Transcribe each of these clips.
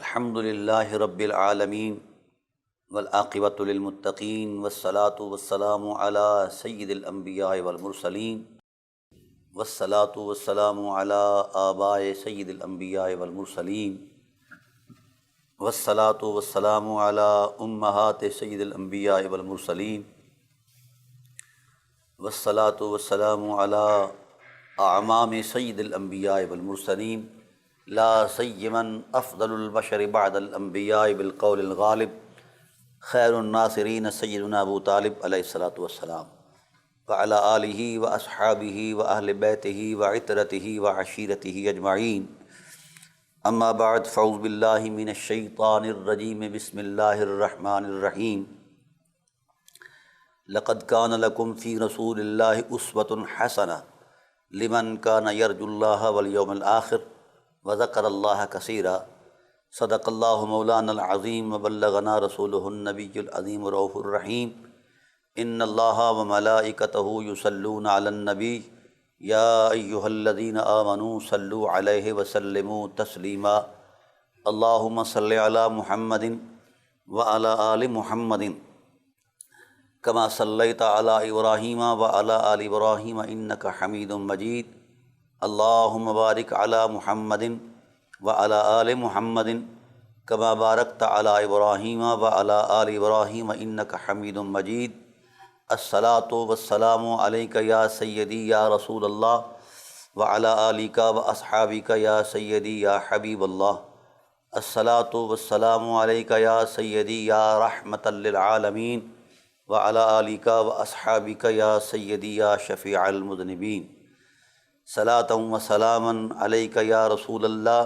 الحمد للہ رب العالمین والعاقبۃ للمتقین والصلاة والسلام علی سید الانبیاء والمرسلین والصلاة والسلام علی آباء سید الانبیاء والمرسلین والصلاة والسلام علی امہات سید الانبیاء والمرسلین والصلاة والسلام علی اعمام سید الانبیاء والمرسلین لا سیمن افضل البشر بعد الانبیاء بالقول الغالب خیر الناصرین سیدنا ابو طالب علیہ الصلاۃ والسلام وعلی آلہ واصحابہ واہل بیتہ وعطرتہ وعشیرتہ اجمعین اما بعد فاعوذ باللہ من الشیطان الرجیم بسم اللہ الرحمن الرحیم لقد کان لکم فی رسول اللہ اسوۃ حسنہ لمن کان یرجو اللہ والیوم الآخر وذکر اللہ کثیرا صدق اللہ مولانا العظیم وبلغنا رسولہ النبی العظیم الرؤوف الرحیم ان اللہ وملائکتہ یصلون علی النبی یا ایہا الذین آمنوا صلوا علیہ وسلموا تسلیما اللہم صل علی محمد وعلی آل محمد کما صلیت علی ابراہیم وعلی آل ابراہیم انک حمید مجید اللہم بارک علی محمد وعلی آل محمد کما بارکت علی ابراہیم وعلی آل ابراہیم انک حمید مجید الصلاۃ والسلام علیک یا سیدی یا رسول اللہ وعلی آلک واصحابک یا سیدی یا حبیب اللہ الصلاۃ والسلام علیک یا سیدی یا رحمۃ للعالمین وعلی آلک واصحابک یا سیدی یا شفیع المذنبین صلاۃ و سلاما علیک یا رسول اللہ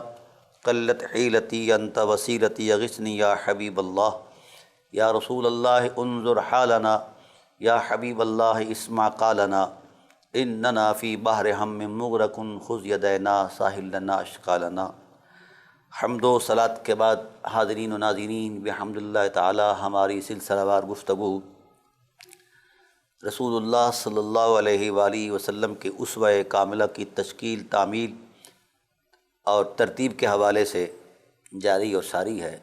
قلت حیلتی انت وسیلتی اغثنی یا حبیب اللہ یا رسول اللہ انظر حالنا یا حبیب اللہ اسمع قالنا اننا فی بحر ہم مغرق خذ یدینا ساحل لنا اشقالنا۔ حمد و صلاۃ کے بعد حاضرین و ناظرین بحمد اللہ تعالی ہماری سلسلہ وار گفتگو رسول اللہ صلی اللہ علیہ وآلہ وسلم کے اسوہ کاملہ کی تشکیل، تعمیل اور ترتیب کے حوالے سے جاری اور ساری ہے۔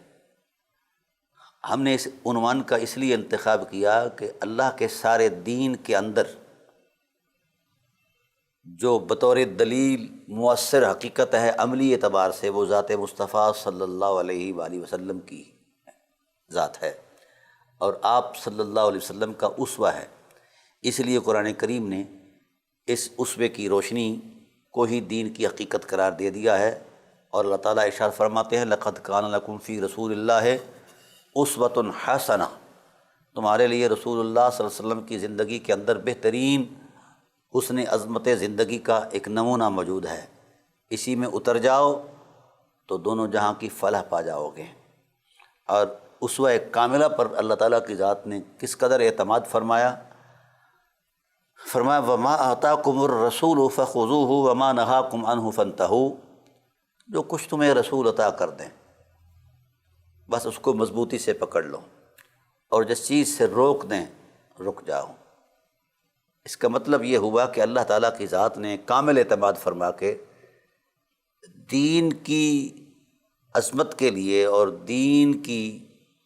ہم نے اس عنوان کا اس لیے انتخاب کیا کہ اللہ کے سارے دین کے اندر جو بطور دلیل مؤثر حقیقت ہے عملی اعتبار سے وہ ذات مصطفیٰ صلی اللہ علیہ وآلہ وسلم کی ذات ہے اور آپ صلی اللہ علیہ وسلم کا اسوہ ہے۔ اس لیے قرآن کریم نے اس اسوے کی روشنی کو ہی دین کی حقیقت قرار دے دیا ہے، اور اللہ تعالیٰ ارشاد فرماتے ہیں لقد کان لکم فی رسول اللہ اسوۃ حسنہ، تمہارے لیے رسول اللہ صلی اللہ علیہ وسلم کی زندگی کے اندر بہترین حسن عظمت زندگی کا ایک نمونہ موجود ہے، اسی میں اتر جاؤ تو دونوں جہاں کی فلاح پا جاؤ گے۔ اور اسوہ کاملہ پر اللہ تعالیٰ کی ذات نے کس قدر اعتماد فرمایا وما آتاکم الرسول فخذوہ وما نہاکم عنہ فانتہوا، جو کچھ تمہیں رسول عطا کر دیں بس اس کو مضبوطی سے پکڑ لو، اور جس چیز سے روک دیں رک جاؤ۔ اس کا مطلب یہ ہوا کہ اللہ تعالیٰ کی ذات نے کامل اعتماد فرما کے دین کی عظمت کے لیے اور دین کی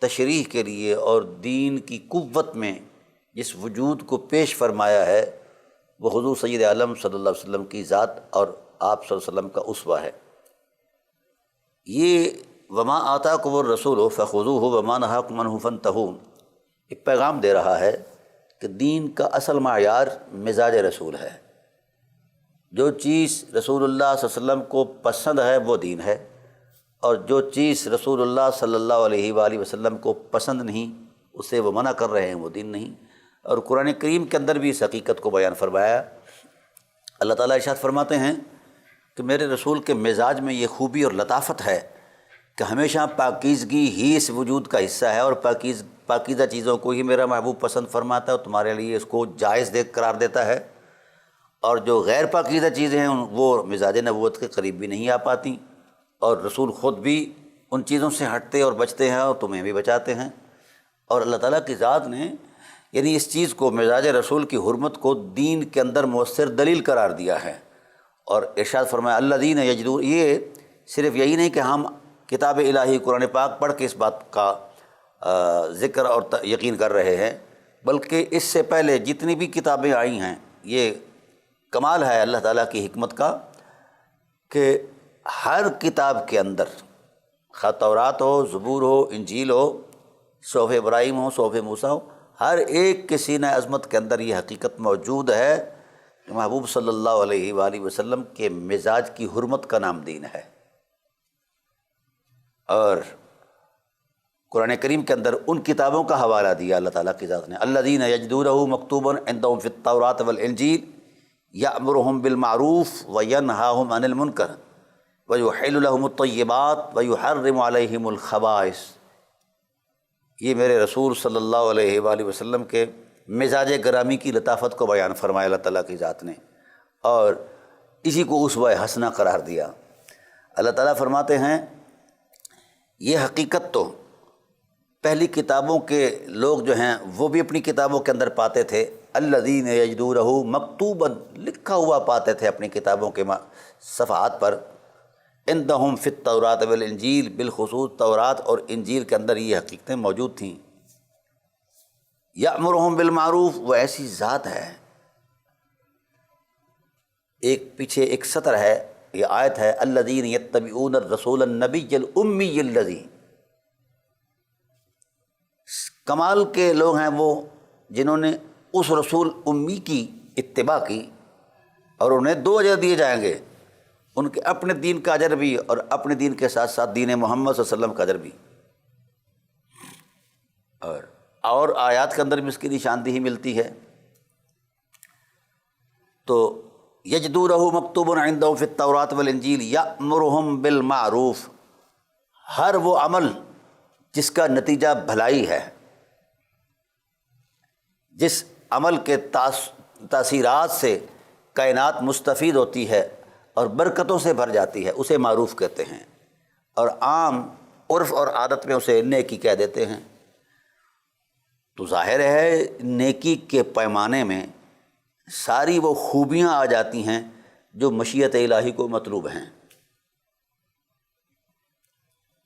تشریح کے لیے اور دین کی قوت میں جس وجود کو پیش فرمایا ہے وہ حضور سید عالم صلی اللہ علیہ وسلم کی ذات اور آپ صلی اللہ علیہ وسلم کا اسوہ ہے۔ یہ وما آتاکم الرسول فخذوہ وما نہاکم عنہ فانتہوا ایک پیغام دے رہا ہے کہ دین کا اصل معیار مزاج رسول ہے۔ جو چیز رسول اللہ صلی اللہ علیہ وسلم کو پسند ہے وہ دین ہے، اور جو چیز رسول اللہ صلی اللہ علیہ وآلہ وسلم کو پسند نہیں اسے وہ منع کر رہے ہیں وہ دین نہیں۔ اور قرآن کریم کے اندر بھی اس حقیقت کو بیان فرمایا۔ اللہ تعالیٰ ارشاد فرماتے ہیں کہ میرے رسول کے مزاج میں یہ خوبی اور لطافت ہے کہ ہمیشہ پاکیزگی ہی اس وجود کا حصہ ہے، اور پاکیزہ چیزوں کو ہی میرا محبوب پسند فرماتا ہے اور تمہارے لیے اس کو جائز قرار دیتا ہے، اور جو غیر پاکیزہ چیزیں ہیں وہ مزاج نبوت کے قریب بھی نہیں آ پاتی، اور رسول خود بھی ان چیزوں سے ہٹتے اور بچتے ہیں اور تمہیں بھی بچاتے ہیں۔ اور اللہ تعالیٰ کی ذات نے یعنی اس چیز کو مزاج رسول کی حرمت کو دین کے اندر مؤثر دلیل قرار دیا ہے، اور ارشاد فرمایا الذین یجدون، یہ صرف یہی نہیں کہ ہم کتاب الہی قرآن پاک پڑھ کے اس بات کا ذکر اور یقین کر رہے ہیں، بلکہ اس سے پہلے جتنی بھی کتابیں آئی ہیں، یہ کمال ہے اللہ تعالیٰ کی حکمت کا کہ ہر کتاب کے اندر، خواہ تورات ہو، زبور ہو، انجیل ہو، صحف ابراہیم ہو، صحف موسیٰ ہو، ہر ایک کے سینہ عظمت کے اندر یہ حقیقت موجود ہے کہ محبوب صلی اللہ علیہ وآلہ وسلم کے مزاج کی حرمت کا نام دین ہے۔ اور قرآن کریم کے اندر ان کتابوں کا حوالہ دیا اللہ تعالیٰ کی ذات نے، الذین یجدونہ مکتوبا عندہم فی التوراۃ والانجیل یأمرہم بالمعروف وینہاہم عن المنکر ویحل لہم الطیبات ویحرم علیہم الخبائث۔ یہ میرے رسول صلی اللہ علیہ وآلہ وسلم کے مزاج گرامی کی لطافت کو بیان فرمایا اللہ تعالیٰ کی ذات نے، اور اسی کو اسوہ حسنہ قرار دیا۔ اللہ تعالیٰ فرماتے ہیں یہ حقیقت تو پہلی کتابوں کے لوگ جو ہیں وہ بھی اپنی کتابوں کے اندر پاتے تھے، الذین یجدونہ مکتوبا، لکھا ہوا پاتے تھے اپنی کتابوں کے صفحات پر، عندہم فی التوراۃ والانجیل، بالخصوص تورات اور انجیل کے اندر یہ حقیقتیں موجود تھیں۔ یأمرہم بالمعروف، وہ ایسی ذات ہے، ایک پیچھے ایک سطر ہے، یہ آیت ہے، الذین یتبعون الرسول النبی الامی الذی، کمال کے لوگ ہیں وہ جنہوں نے اس رسول امی کی اتباع کی، اور انہیں دو اجر دیے جائیں گے، ان کے اپنے دین کا اجر بھی اور اپنے دین کے ساتھ ساتھ دین محمد صلی اللہ علیہ وسلم کا اجر بھی۔ اور آیات کے اندر بھی اس کی نشاندہی ملتی ہے۔ تو یجدونہ مکتوب عندہم فی التوراۃ والانجیل یأمرہم بالمعروف، ہر وہ عمل جس کا نتیجہ بھلائی ہے، جس عمل کے تاثیرات سے کائنات مستفید ہوتی ہے اور برکتوں سے بھر جاتی ہے، اسے معروف کہتے ہیں، اور عام عرف اور عادت میں اسے نیکی کہہ دیتے ہیں۔ تو ظاہر ہے نیکی کے پیمانے میں ساری وہ خوبیاں آ جاتی ہیں جو مشیت الہی کو مطلوب ہیں،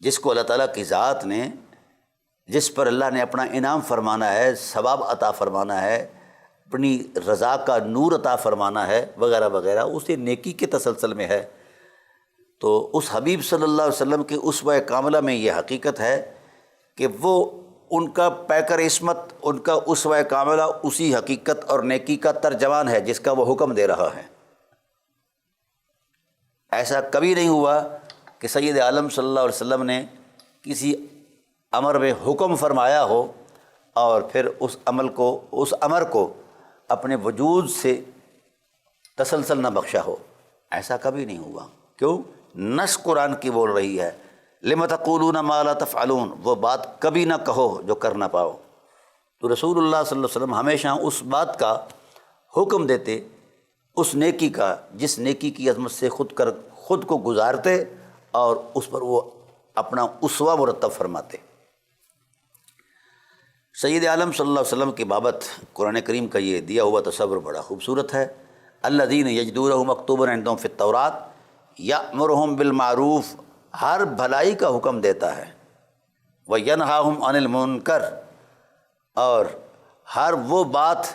جس کو اللہ تعالیٰ کی ذات نے، جس پر اللہ نے اپنا انعام فرمانا ہے، ثواب عطا فرمانا ہے، اپنی رضا کا نور عطا فرمانا ہے، وغیرہ وغیرہ، اسے نیکی کے تسلسل میں ہے۔ تو اس حبیب صلی اللہ علیہ وسلم کے اسوہ کاملہ میں یہ حقیقت ہے کہ وہ ان کا پیکر عصمت، ان کا اسوہ کاملہ اسی حقیقت اور نیکی کا ترجمان ہے جس کا وہ حکم دے رہا ہے۔ ایسا کبھی نہیں ہوا کہ سید عالم صلی اللہ علیہ وسلم نے کسی امر میں حکم فرمایا ہو اور پھر اس امر کو اپنے وجود سے تسلسل نہ بخشا ہو، ایسا کبھی نہیں ہوا۔ کیوں؟ نص قرآن کی بول رہی ہے، لم تقولون ما لا تفعلون، وہ بات کبھی نہ کہو جو کر نہ پاؤ۔ تو رسول اللہ صلی اللہ علیہ وسلم ہمیشہ اس بات کا حکم دیتے، اس نیکی کا جس نیکی کی عظمت سے خود کو گزارتے اور اس پر وہ اپنا اسوہ مرتب فرماتے۔ سید عالم صلی اللہ علیہ وسلم کی بابت قرآن کریم کا یہ دیا ہوا تصور بڑا خوبصورت ہے، الذین یجدونہ مکتوبا عندہم فی التوراۃ یأمرہم بالمعروف، ہر بھلائی کا حکم دیتا ہے، وینہاہم عن المنکر، اور ہر وہ بات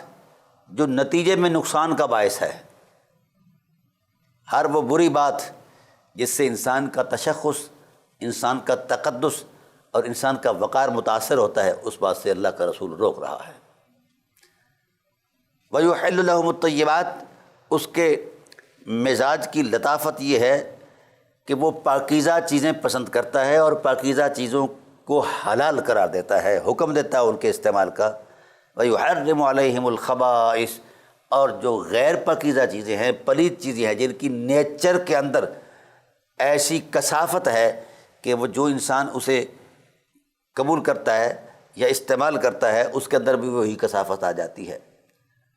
جو نتیجے میں نقصان کا باعث ہے، ہر وہ بری بات جس سے انسان کا تشخص، انسان کا تقدس اور انسان کا وقار متاثر ہوتا ہے، اس بات سے اللہ کا رسول روک رہا ہے۔ وَيُحِلُّ لَهُمُ الطَّيِّبَاتِ، اس کے مزاج کی لطافت یہ ہے کہ وہ پاکیزہ چیزیں پسند کرتا ہے اور پاکیزہ چیزوں کو حلال قرار دیتا ہے، حکم دیتا ہے ان کے استعمال کا۔ وَيُحَرِّمُ عَلَيْهِمُ الْخَبَائِثَ، اور جو غیر پاکیزہ چیزیں ہیں، پلید چیزیں ہیں، جن کی نیچر کے اندر ایسی کثافت ہے کہ وہ جو انسان اسے قبول کرتا ہے یا استعمال کرتا ہے اس کے اندر بھی وہی کثافت آ جاتی ہے۔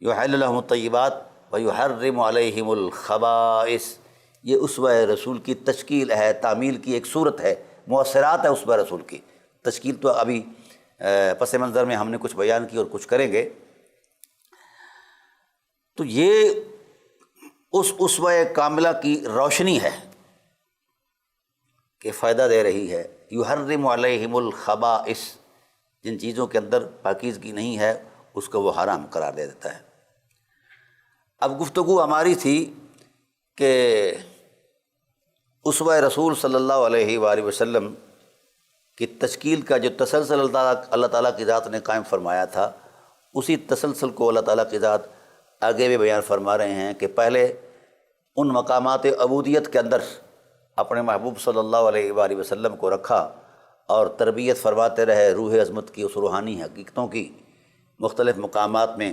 یحل لہم الطیبات ویحرم علیہم الخبائث، یہ اسوہ رسول کی تشکیل ہے، تعمیل کی ایک صورت ہے، مؤثرات ہے اسوہ رسول کی۔ تشکیل تو ابھی پس منظر میں ہم نے کچھ بیان کی اور کچھ کریں گے۔ تو یہ اس اسوہ کاملہ کی روشنی ہے کہ فائدہ دے رہی ہے۔ یحرم علیہم الخبائث، جن چیزوں کے اندر پاکیزگی نہیں ہے اس کو وہ حرام قرار دے دیتا ہے۔ اب گفتگو ہماری تھی کہ اسوہ رسول صلی اللہ علیہ وآلہ وسلم کی تشکیل کا جو تسلسل اللہ تعالیٰ کی ذات نے قائم فرمایا تھا، اسی تسلسل کو اللہ تعالیٰ کی ذات آگے بھی بیان فرما رہے ہیں کہ پہلے ان مقامات عبودیت کے اندر اپنے محبوب صلی اللہ علیہ وآلہ وسلم کو رکھا اور تربیت فرماتے رہے روح عظمت کی، اس روحانی حقیقتوں کی، مختلف مقامات میں،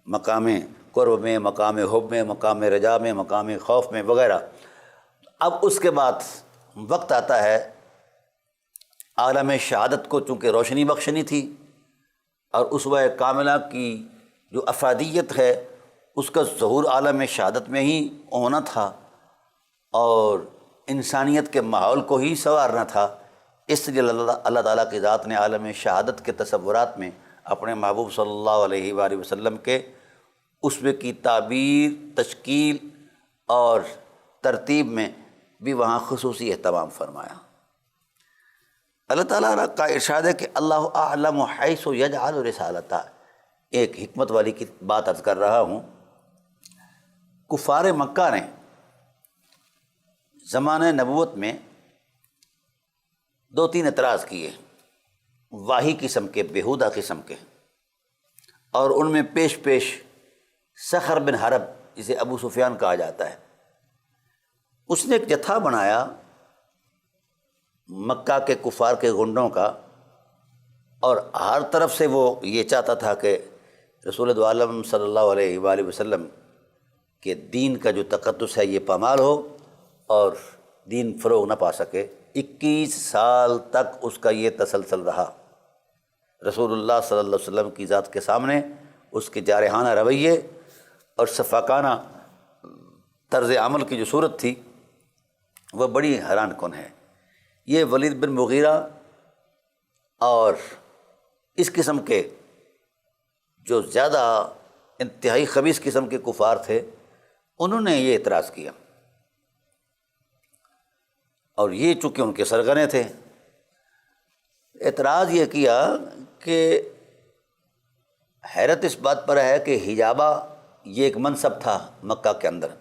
مقام قرب میں، مقام حب میں، مقام رجا میں، مقام خوف میں وغیرہ۔ اب اس کے بعد وقت آتا ہے عالم شہادت کو، چونکہ روشنی بخشنی تھی اور اسوہ کاملہ کی جو افرادیت ہے اس کا ظہور عالم شہادت میں ہی ہونا تھا اور انسانیت کے ماحول کو ہی سنوارنا تھا۔ اس لیے اللہ تعالیٰ کی ذات نے عالم شہادت کے تصورات میں اپنے محبوب صلی اللہ علیہ وآلہ وسلم کے اسوے کی تعبیر، تشکیل اور ترتیب میں بھی وہاں خصوصی اہتمام فرمایا۔ اللہ تعالیٰ کا ارشاد ہے کہ اللہ اعلم حیث یجعل رسالتہ۔ ایک حکمت والی کی بات عرض کر رہا ہوں۔ کفار مکہ نے زمانہ نبوت میں 2-3 اعتراض کیے، واہی قسم کے، بیہودہ قسم کے، اور ان میں پیش سخر بن حرب، جسے ابو سفیان کہا جاتا ہے، اس نے ایک جتھا بنایا مکہ کے کفار کے گنڈوں کا، اور ہر طرف سے وہ یہ چاہتا تھا کہ رسول دو عالم صلی اللہ علیہ وآلہ وسلم کے دین کا جو تقدس ہے یہ پامال ہو اور دین فروغ نہ پا سکے۔ 21 سال تک اس کا یہ تسلسل رہا۔ رسول اللہ صلی اللہ علیہ وسلم کی ذات کے سامنے اس کے جارحانہ رویے اور شفقانہ طرز عمل کی جو صورت تھی وہ بڑی حیران کن ہے۔ یہ ولید بن مغیرہ اور اس قسم کے جو زیادہ انتہائی خبیث قسم کے کفار تھے، انہوں نے یہ اعتراض کیا، اور یہ چونکہ ان کے سرغنے تھے، اعتراض یہ کیا کہ حیرت اس بات پر ہے کہ حجابہ یہ ایک منصب تھا مکہ کے اندر،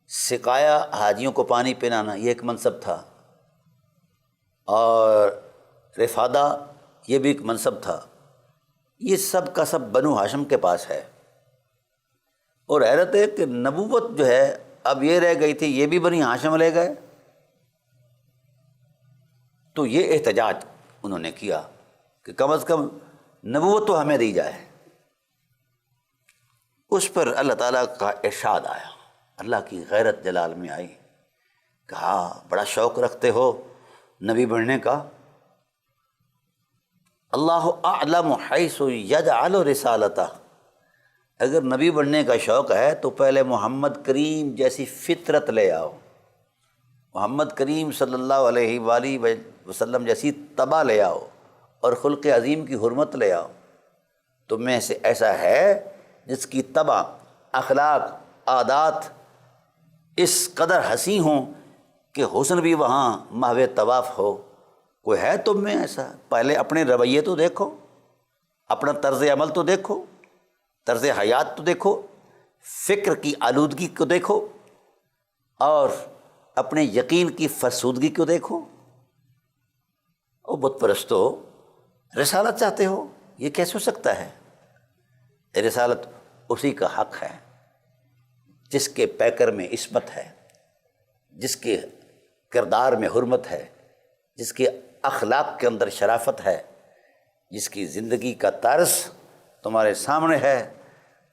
سقایا حاجیوں کو پانی پلانا یہ ایک منصب تھا، اور رفادہ یہ بھی ایک منصب تھا، یہ سب کا سب بنو ہاشم کے پاس ہے۔ اور حیرت ہے کہ نبوت جو ہے اب یہ رہ گئی تھی، یہ بھی بنی ہاشم لے گئے۔ تو یہ احتجاج انہوں نے کیا کہ کم از کم نبوت تو ہمیں دی جائے۔ اس پر اللہ تعالیٰ کا ارشاد آیا، اللہ کی غیرت جلال میں آئی، کہا بڑا شوق رکھتے ہو نبی بننے کا؟ اللہ اعلم حیث یجعل رسالتہ۔ اگر نبی بننے کا شوق ہے تو پہلے محمد کریم جیسی فطرت لے آؤ، محمد کریم صلی اللہ علیہ وآلہ وسلم جیسی طبع لے آؤ اور خلق عظیم کی حرمت لے آؤ۔ تم میں سے ایسا ہے جس کی طبع، اخلاق، عادات اس قدر حسین ہوں کہ حسن بھی وہاں محو طواف ہو؟ کوئی ہے تم میں ایسا؟ پہلے اپنے رویے تو دیکھو، اپنا طرز عمل تو دیکھو، طرز حیات تو دیکھو، فکر کی آلودگی کو دیکھو، اور اپنے یقین کی فرسودگی کو دیکھو۔ او بت پرستو، رسالت چاہتے ہو؟ یہ کیسے ہو سکتا ہے؟ رسالت اسی کا حق ہے جس کے پیکر میں عصمت ہے، جس کے کردار میں حرمت ہے، جس کے اخلاق کے اندر شرافت ہے، جس کی زندگی کا طرز تمہارے سامنے ہے،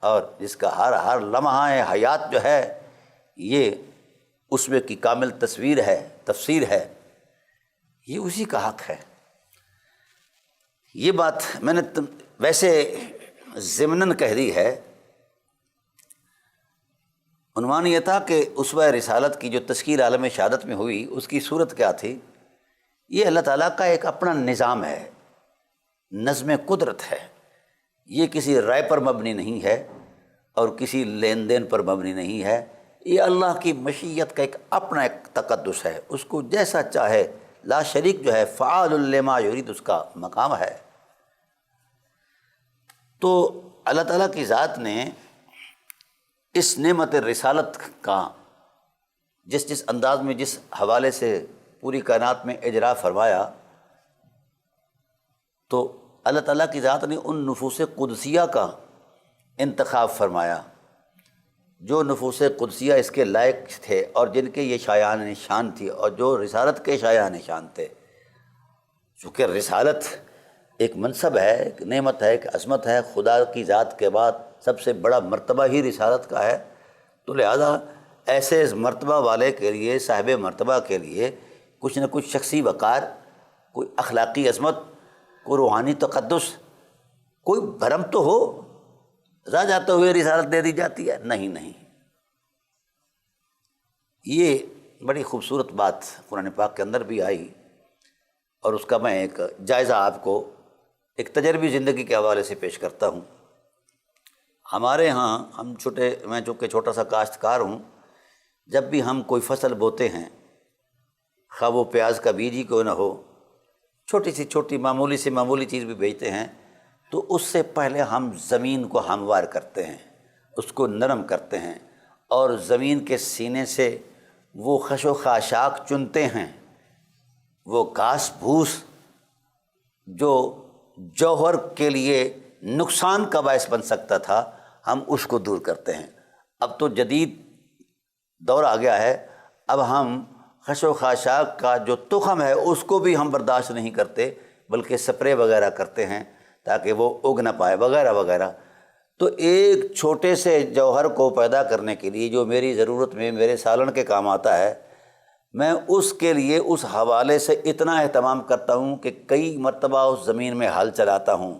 اور جس کا ہر لمحہ حیات جو ہے یہ اس میں کی کامل تصویر ہے، تفسیر ہے، یہ اسی کا حق ہے۔ یہ بات میں نے ویسے ضمناً کہہ دی ہے، عنوان یہ تھا کہ اسوہ رسالت کی جو تشکیل عالم شہادت میں ہوئی اس کی صورت کیا تھی۔ یہ اللہ تعالیٰ کا ایک اپنا نظام ہے، نظم قدرت ہے، یہ کسی رائے پر مبنی نہیں ہے اور کسی لین دین پر مبنی نہیں ہے، یہ اللہ کی مشیت کا ایک اپنا ایک تقدس ہے، اس کو جیسا چاہے، لا شریک جو ہے فعال لما یرید اس کا مقام ہے۔ تو اللہ تعالیٰ کی ذات نے اس نعمت رسالت کا جس انداز میں، جس حوالے سے پوری کائنات میں اجرا فرمایا، تو اللہ تعالیٰ کی ذات نے ان نفوس قدسیہ کا انتخاب فرمایا جو نفوس قدسیہ اس کے لائق تھے اور جن کے یہ شایان شان تھی، اور جو رسالت کے شایان شان تھے۔ چونکہ رسالت ایک منصب ہے، ایک نعمت ہے، ایک عظمت ہے، خدا کی ذات کے بعد سب سے بڑا مرتبہ ہی رسالت کا ہے، تو لہذا ایسے مرتبہ والے کے لیے، صاحب مرتبہ کے لیے کچھ نہ کچھ شخصی وقار، کوئی اخلاقی عظمت، کوئی روحانی تقدس، کوئی بھرم تو ہو۔ راہ جاتے ہوئے رسالت دے دی جاتی ہے؟ نہیں، یہ بڑی خوبصورت بات قرآن پاک کے اندر بھی آئی، اور اس کا میں ایک جائزہ آپ کو ایک تجربی زندگی کے حوالے سے پیش کرتا ہوں۔ ہمارے ہاں میں چونکہ چھوٹا سا کاشتکار ہوں، جب بھی ہم کوئی فصل بوتے ہیں، خواہ وہ پیاز کا بیج ہی کوئی نہ ہو، چھوٹی معمولی سے معمولی چیز بھی بیچتے ہیں، تو اس سے پہلے ہم زمین کو ہموار کرتے ہیں، اس کو نرم کرتے ہیں، اور زمین کے سینے سے وہ خش و خاشاک چنتے ہیں، وہ گھاس پھوس جو جوہر کے لیے نقصان کا باعث بن سکتا تھا، ہم اس کو دور کرتے ہیں۔ اب تو جدید دور آ گیا ہے، اب ہم خش و خاشاک کا جو تخم ہے اس کو بھی ہم برداشت نہیں کرتے، بلکہ سپرے وغیرہ کرتے ہیں تاکہ وہ اگ نہ پائے وغیرہ وغیرہ۔ تو ایک چھوٹے سے جوہر کو پیدا کرنے کے لیے جو میری ضرورت میں میرے سالن کے کام آتا ہے، میں اس کے لیے اس حوالے سے اتنا اہتمام کرتا ہوں کہ کئی مرتبہ اس زمین میں ہل چلاتا ہوں،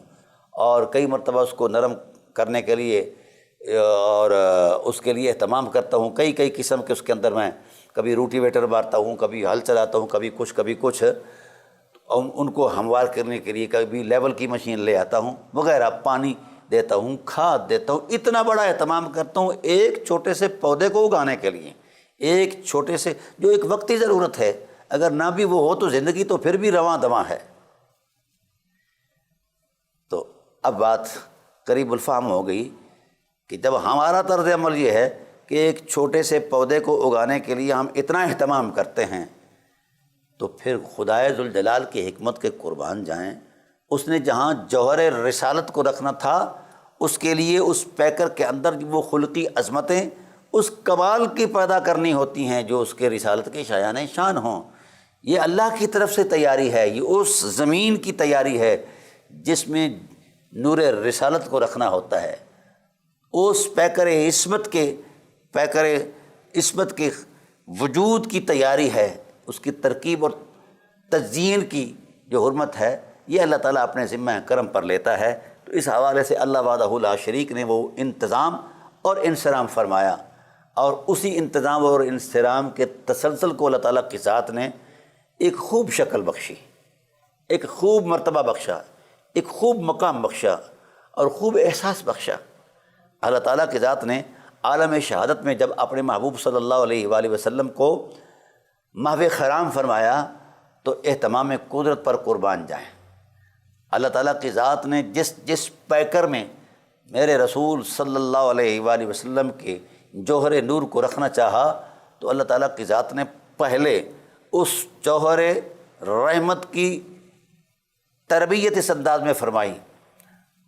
اور کئی مرتبہ اس کو نرم کرنے کے لیے اور اس کے لیے اہتمام کرتا ہوں، کئی قسم کے اس کے اندر میں کبھی روٹی ویٹر مارتا ہوں، کبھی ہل چلاتا ہوں، کبھی کچھ ان کو ہموار کرنے کے لیے کبھی لیول کی مشین لے آتا ہوں وغیرہ، پانی دیتا ہوں، کھاد دیتا ہوں، اتنا بڑا اہتمام کرتا ہوں ایک چھوٹے سے پودے کو اگانے کے لیے، ایک چھوٹے سے جو ایک وقتی ضرورت ہے، اگر نہ بھی وہ ہو تو زندگی تو پھر بھی رواں دواں ہے۔ تو اب بات قریب الفہم ہو گئی کہ جب ہمارا طرز عمل یہ ہے کہ ایک چھوٹے سے پودے کو اگانے کے لیے ہم اتنا اہتمام کرتے ہیں، تو پھر خدائے ذوالجلال کی حکمت کے قربان جائیں، اس نے جہاں جوہر رسالت کو رکھنا تھا، اس کے لیے اس پیکر کے اندر وہ خلقی عظمتیں اس کمال کی پیدا کرنی ہوتی ہیں جو اس کے رسالت کے شایان شان ہوں۔ یہ اللہ کی طرف سے تیاری ہے، یہ اس زمین کی تیاری ہے جس میں نور رسالت کو رکھنا ہوتا ہے، اس پیکر عصمت کے وجود کی تیاری ہے، اس کی ترکیب اور تزئین کی جو حرمت ہے، یہ اللہ تعالیٰ اپنے ذمہ کرم پر لیتا ہے۔ تو اس حوالے سے اللہ وحدہ لا شریک نے وہ انتظام اور انصرام فرمایا، اور اسی انتظام اور انصرام کے تسلسل کو اللہ تعالیٰ کی ذات نے ایک خوب شکل بخشی، ایک خوب مرتبہ بخشا، ایک خوب مقام بخشا اور خوب احساس بخشا۔ اللہ تعالیٰ کی ذات نے عالم شہادت میں جب اپنے محبوب صلی اللہ علیہ وآلہ وسلم کو محو خرام فرمایا تو اہتمام قدرت پر قربان جائیں۔ اللہ تعالیٰ کی ذات نے جس پیکر میں میرے رسول صلی اللہ علیہ وآلہ وسلم کے جوہر نور کو رکھنا چاہا، تو اللہ تعالیٰ کی ذات نے پہلے اس جوہر رحمت کی تربیت اس انداز میں فرمائی،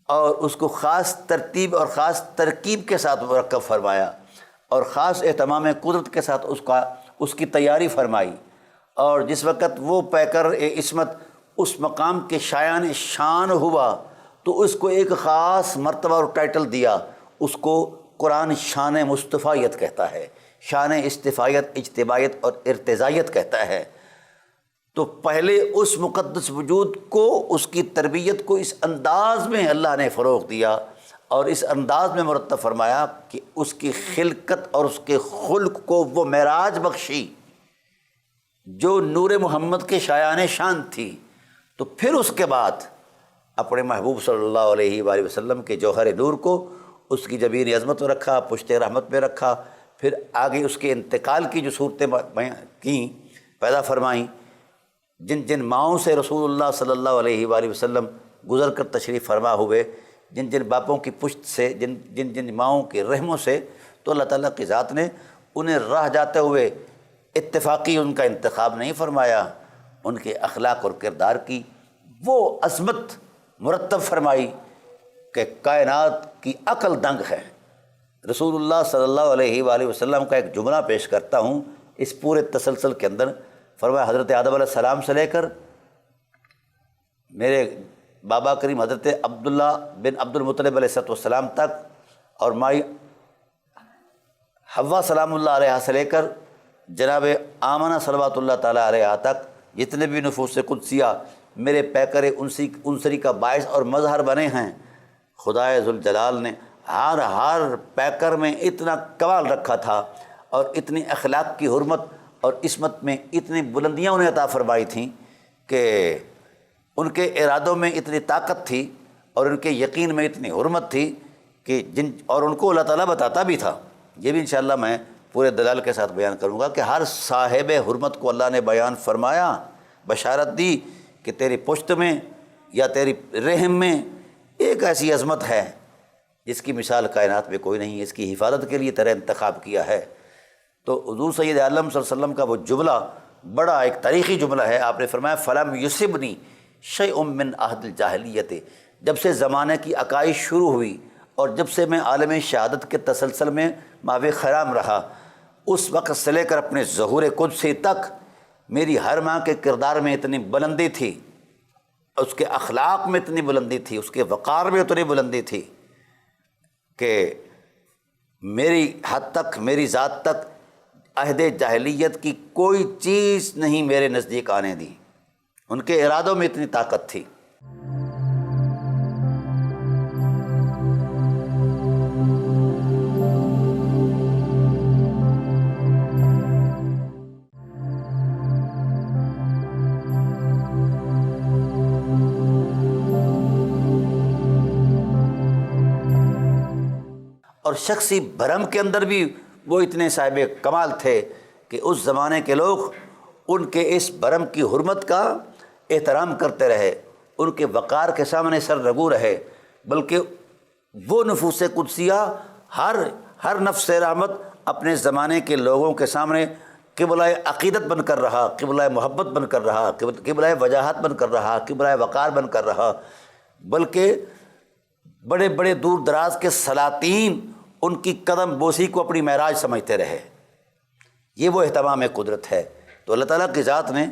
اور اس کو خاص ترتیب اور خاص ترکیب کے ساتھ مرکب فرمایا، اور خاص اہتمام قدرت کے ساتھ اس کی تیاری فرمائی، اور جس وقت وہ پیکر عصمت اس مقام کے شایان شان ہوا تو اس کو ایک خاص مرتبہ اور ٹائٹل دیا، اس کو قرآن شان مصطفیت کہتا ہے، شان استفایت، اجتبایت اور ارتضایت کہتا ہے۔ تو پہلے اس مقدس وجود کو، اس کی تربیت کو اس انداز میں اللہ نے فروغ دیا اور اس انداز میں مرتب فرمایا کہ اس کی خلقت اور اس کے خلق کو وہ معراج بخشی جو نور محمد کے شایان شان تھی۔ تو پھر اس کے بعد اپنے محبوب صلی اللہ علیہ وآلہ وسلم کے جوہر نور کو اس کی جبین عظمت میں رکھا، پشت رحمت میں رکھا، پھر آگے اس کے انتقال کی جو صورتیں کیں پیدا فرمائیں، جن جن ماؤں سے رسول اللہ صلی اللہ علیہ وآلہ وسلم گزر کر تشریف فرما ہوئے، جن جن باپوں کی پشت سے، جن جن ماؤں کے رحموں سے، تو اللہ تعالیٰ کی ذات نے انہیں راہ جاتے ہوئے اتفاقی ان کا انتخاب نہیں فرمایا، ان کے اخلاق اور کردار کی وہ عظمت مرتب فرمائی کہ کائنات کی عقل دنگ ہے۔ رسول اللہ صلی اللہ علیہ وآلہ وسلم کا ایک جملہ پیش کرتا ہوں اس پورے تسلسل کے اندر۔ فرمایا حضرت آدم علیہ السلام سے لے کر میرے بابا کریم حضرت عبداللہ بن عبد المطلب علیہ السلام تک، اور مائی حوا سلام اللہ علیہ سے لے کر جناب آمنہ صلوات اللہ تعالیٰ علیہ تک جتنے بھی نفوس قدسیہ میرے پیکر انصری کا باعث اور مظہر بنے ہیں، خدائے ذوالجلال نے ہر پیکر میں اتنا کمال رکھا تھا اور اتنی اخلاق کی حرمت اور عصمت میں اتنی بلندیاں انہیں عطا فرمائی تھیں کہ ان کے ارادوں میں اتنی طاقت تھی اور ان کے یقین میں اتنی حرمت تھی کہ اور ان کو اللہ تعالیٰ بتاتا بھی تھا۔ یہ بھی انشاءاللہ میں پورے دلال کے ساتھ بیان کروں گا کہ ہر صاحب حرمت کو اللہ نے بیان فرمایا، بشارت دی کہ تیری پشت میں یا تیری رحم میں ایک ایسی عظمت ہے جس کی مثال کائنات میں کوئی نہیں، اس کی حفاظت کے لیے تیرا انتخاب کیا ہے۔ تو حضور سید عالم صلی اللہ علیہ وسلم کا وہ جملہ بڑا ایک تاریخی جملہ ہے۔ آپ نے فرمایا فلم یصبنی شیء من عہد الجاہلیت، جب سے زمانے کی عقائد شروع ہوئی اور جب سے میں عالم شہادت کے تسلسل میں ماوِ خرام رہا، اس وقت سے لے کر اپنے ظہور قدسی تک میری ہر ماں کے کردار میں اتنی بلندی تھی، اس کے اخلاق میں اتنی بلندی تھی، اس کے وقار میں اتنی بلندی تھی کہ میری حد تک، میری ذات تک عہد جاہلیت کی کوئی چیز نہیں میرے نزدیک آنے دی۔ ان کے ارادوں میں اتنی طاقت تھی۔ اور شخصی بھرم کے اندر بھی وہ اتنے صاحب کمال تھے کہ اس زمانے کے لوگ ان کے اس بھرم کی حرمت کا احترام کرتے رہے، ان کے وقار کے سامنے سر رگو رہے، بلکہ وہ نفوس قدسیہ ہر نفس رحمت اپنے زمانے کے لوگوں کے سامنے قبلہ عقیدت بن کر رہا، قبلہ محبت بن کر رہا، قبلہ وجاہت بن کر رہا، قبلہ وقار بن کر رہا، بلکہ بڑے بڑے دور دراز کے سلاطین ان کی قدم بوسی کو اپنی معراج سمجھتے رہے۔ یہ وہ اہتمام قدرت ہے۔ تو اللہ تعالیٰ کی ذات نے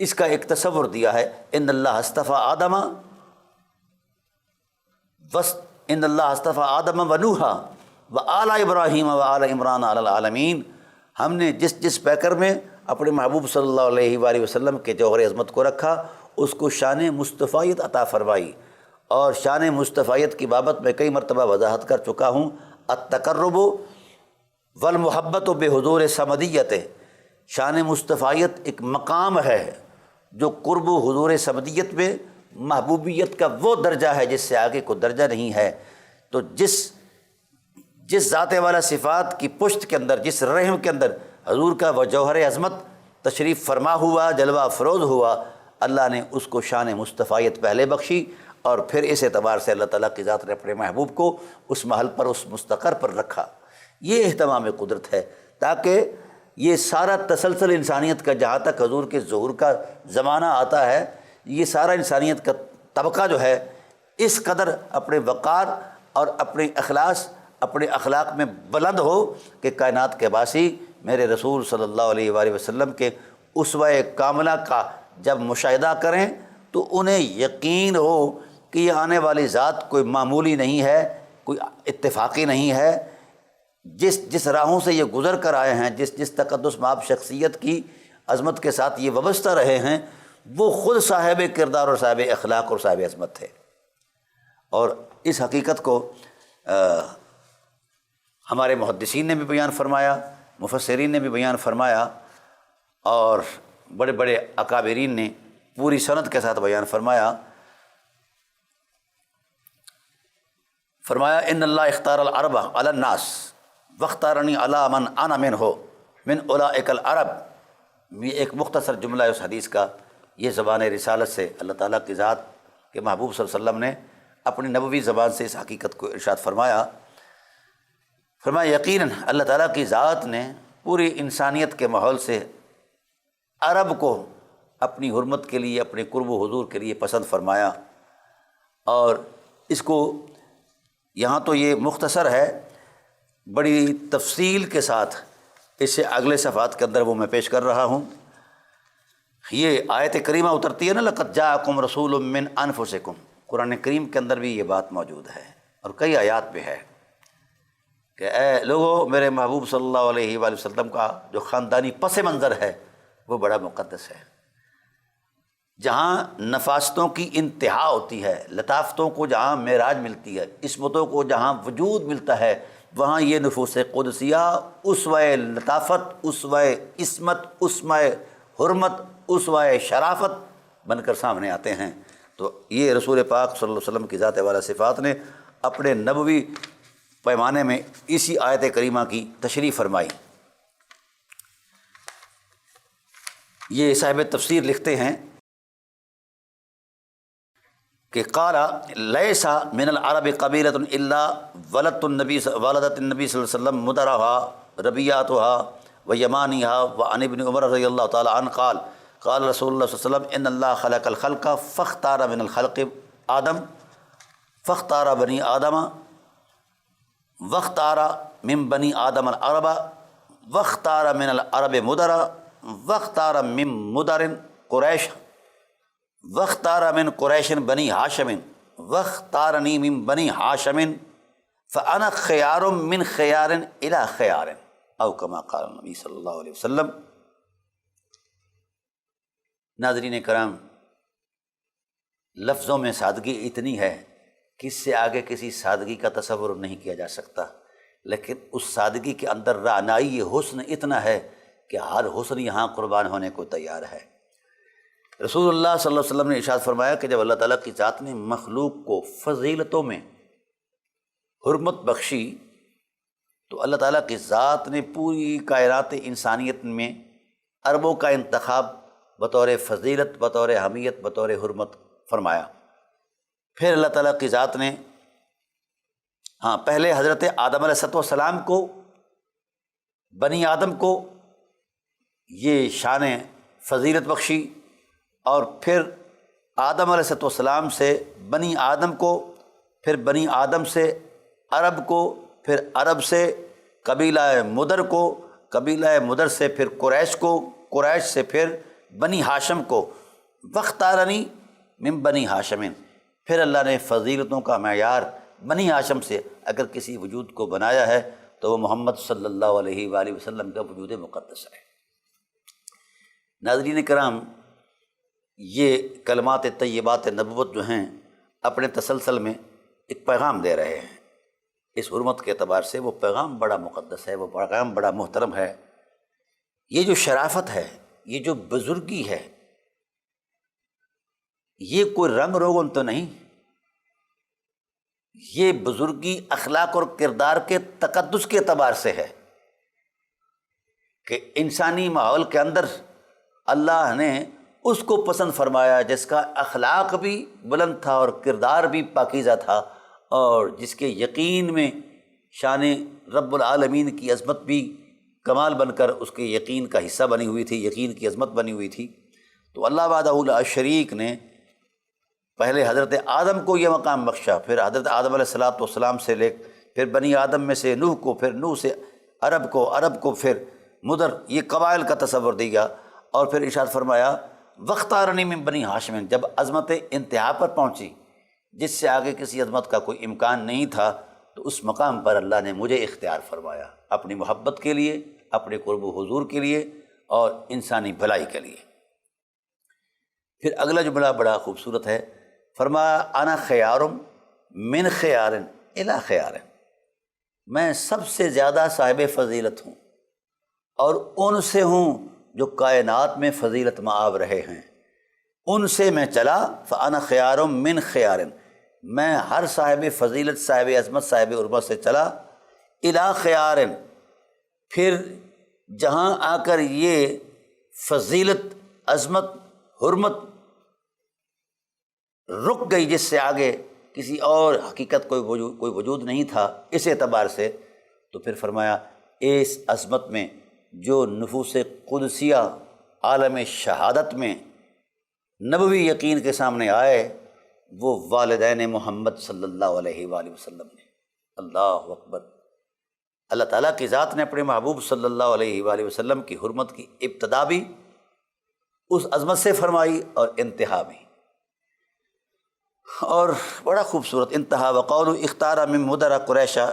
اس کا ایک تصور دیا ہے، ان اللہ اصطفیٰ آدم و نوحا و آل ابراہیم و آل عمران علی العالمین۔ ہم نے جس جس پیکر میں اپنے محبوب صلی اللہ علیہ وآلہ وسلم کے جوہر عظمت کو رکھا، اس کو شان مصطفیت عطا فرمائی، اور شان مصطفیت کی بابت میں کئی مرتبہ وضاحت کر چکا ہوں۔ التقرب والمحبت بحضور صمدیت، شان مصطفیت ایک مقام ہے جو قرب و حضور صمدیت میں محبوبیت کا وہ درجہ ہے جس سے آگے کوئی درجہ نہیں ہے۔ تو جس ذات والا صفات کی پشت کے اندر، جس رحم کے اندر حضور کا وہ جوہر عظمت تشریف فرما ہوا، جلوہ افروز ہوا، اللہ نے اس کو شان مصطفیت پہلے بخشی، اور پھر اس اعتبار سے اللہ تعالیٰ کی ذات نے اپنے محبوب کو اس محل پر، اس مستقر پر رکھا۔ یہ اہتمام قدرت ہے، تاکہ یہ سارا تسلسل انسانیت کا جہاں تک حضور کے ظہور کا زمانہ آتا ہے، یہ سارا انسانیت کا طبقہ جو ہے اس قدر اپنے وقار اور اپنے اخلاق میں بلند ہو کہ کائنات کے باسی میرے رسول صلی اللہ علیہ وآلہ وسلم کے اسوہ کاملہ کا جب مشاہدہ کریں تو انہیں یقین ہو کہ یہ آنے والی ذات کوئی معمولی نہیں ہے، کوئی اتفاقی نہیں ہے۔ جس راہوں سے یہ گزر کر آئے ہیں، جس تقدس مآب شخصیت کی عظمت کے ساتھ یہ وابستہ رہے ہیں، وہ خود صاحب کردار اور صاحب اخلاق اور صاحب عظمت تھے۔ اور اس حقیقت کو ہمارے محدثین نے بھی بیان فرمایا، مفسرین نے بھی بیان فرمایا، اور بڑے بڑے اکابرین نے پوری سند کے ساتھ بیان فرمایا۔ فرمایا ان اللہ اختار العرب علی الناس، وختارنی علی من انا من ہو من اولئک العرب، یہ ایک مختصر جملہ ہے اس حدیث کا۔ یہ زبان رسالت سے اللہ تعالیٰ کی ذات کے محبوب صلی اللہ علیہ وسلم نے اپنی نبوی زبان سے اس حقیقت کو ارشاد فرمایا۔ فرمایا یقیناً اللہ تعالیٰ کی ذات نے پوری انسانیت کے ماحول سے عرب کو اپنی حرمت کے لیے، اپنے قرب و حضور کے لیے پسند فرمایا۔ اور اس کو یہاں تو یہ مختصر ہے، بڑی تفصیل کے ساتھ اسے اگلے صفحات کے اندر وہ میں پیش کر رہا ہوں۔ یہ آیت کریمہ اترتی ہے نا، لقد جاءکم رسول من انفسکم، قرآن کریم کے اندر بھی یہ بات موجود ہے اور کئی آیات پہ ہے کہ اے لوگو، میرے محبوب صلی اللہ علیہ وآلہ وسلم کا جو خاندانی پس منظر ہے وہ بڑا مقدس ہے۔ جہاں نفاستوں کی انتہا ہوتی ہے، لطافتوں کو جہاں معراج ملتی ہے، عصمتوں کو جہاں وجود ملتا ہے، وہاں یہ نفوس قدسیہ اسوہ لطافت، اسوہ عصمت، اسوہ حرمت، اسوہ شرافت بن کر سامنے آتے ہیں۔ تو یہ رسول پاک صلی اللہ علیہ وسلم کی ذات والا صفات نے اپنے نبوی پیمانے میں اسی آیت کریمہ کی تشریح فرمائی۔ یہ صاحب تفسیر لکھتے ہیں کہ قال لیس من العرب قبیلۃ الا ولدت النبی صلی اللہ علیہ وسلم مدرها ربیعتها ویمانیها وعن ابن عمر رضی اللہ تعالی عنہ قال قال رسول اللہ صلی اللہ علیہ وسلم ان اللہ خلق الخلق فاختار من الخلق آدم فاختار بنی آدم واختار من بنی آدم العرب واختار من العرب مدر واختار من مدر قریش واختار من قریش بنی ہاشم واختارنی من بنی ہاشم فانا خیار من خیار الی خیار او کما قال النبی صلی اللہ علیہ وسلم۔ ناظرین کرام، لفظوں میں سادگی اتنی ہے کہ اس سے آگے کسی سادگی کا تصور نہیں کیا جا سکتا، لیکن اس سادگی کے اندر رعنائی حسن اتنا ہے کہ ہر حسن یہاں قربان ہونے کو تیار ہے۔ رسول اللہ صلی اللہ علیہ وسلم نے ارشاد فرمایا کہ جب اللہ تعالیٰ کی ذات نے مخلوق کو فضیلتوں میں حرمت بخشی تو اللہ تعالیٰ کی ذات نے پوری کائنات انسانیت میں عربوں کا انتخاب بطور فضیلت، بطور اہمیت، بطور حرمت فرمایا۔ پھر اللہ تعالیٰ کی ذات نے پہلے حضرت آدم علیہ السلام کو، بنی آدم کو یہ شان فضیلت بخشی، اور پھر آدم علیہ السلام سے بنی آدم کو، پھر بنی آدم سے عرب کو، پھر عرب سے قبیلہ مدر کو، قبیلہ مدر سے پھر قریش کو، قریش سے پھر بنی ہاشم کو، واختارنی من بنی ہاشم، پھر اللہ نے فضیلتوں کا معیار بنی ہاشم سے اگر کسی وجود کو بنایا ہے تو وہ محمد صلی اللہ علیہ وآلہ وسلم کا وجود مقدس ہے۔ ناظرین کرام، یہ کلمات طیبات نبوت جو ہیں اپنے تسلسل میں ایک پیغام دے رہے ہیں۔ اس حرمت کے اعتبار سے وہ پیغام بڑا مقدس ہے، وہ پیغام بڑا محترم ہے۔ یہ جو شرافت ہے، یہ جو بزرگی ہے، یہ کوئی رنگ روغن تو نہیں، یہ بزرگی اخلاق اور کردار کے تقدس کے اعتبار سے ہے کہ انسانی ماحول کے اندر اللہ نے اس کو پسند فرمایا جس کا اخلاق بھی بلند تھا اور کردار بھی پاکیزہ تھا، اور جس کے یقین میں شان رب العالمین کی عظمت بھی کمال بن کر اس کے یقین کا حصہ بنی ہوئی تھی، یقین کی عظمت بنی ہوئی تھی۔ تو اللہ وحدہ لا شریک نے پہلے حضرت آدم کو یہ مقام بخشا، پھر حضرت آدم علیہ السلام سے لے، پھر بنی آدم میں سے نوح کو، پھر نوح سے عرب کو، عرب کو پھر مدر، یہ قبائل کا تصور دیا، اور پھر ارشاد فرمایا واختارنی من بنی ہاشم، جب عظمت انتہا پر پہنچی جس سے آگے کسی عظمت کا کوئی امکان نہیں تھا، تو اس مقام پر اللہ نے مجھے اختیار فرمایا اپنی محبت کے لیے، اپنے قرب و حضور کے لیے اور انسانی بھلائی کے لیے۔ پھر اگلا جملہ بڑا خوبصورت ہے، فرمایا انا خیار من خیار الی خیار، میں سب سے زیادہ صاحب فضیلت ہوں اور ان سے ہوں جو کائنات میں فضیلت مآب رہے ہیں، ان سے میں چلا، فانا خیار من خیار، میں ہر صاحب فضیلت، صاحب عظمت، صاحب عرمت سے چلا، الی خیار، پھر جہاں آ کر یہ فضیلت، عظمت، حرمت رک گئی، جس سے آگے کسی اور حقیقت کوئی وجود نہیں تھا، اس اعتبار سے، تو پھر فرمایا اس عظمت میں جو نفوس قدسیہ عالم شہادت میں نبوی یقین کے سامنے آئے، وہ والدین محمد صلی اللہ علیہ وآلہ وسلم نے۔ اللہ اکبر! اللہ تعالیٰ کی ذات نے اپنے محبوب صلی اللہ علیہ وآلہ وسلم کی حرمت کی ابتدا بھی اس عظمت سے فرمائی اور انتہا بھی، اور بڑا خوبصورت انتہا۔ وقول اختار من مدر قریشہ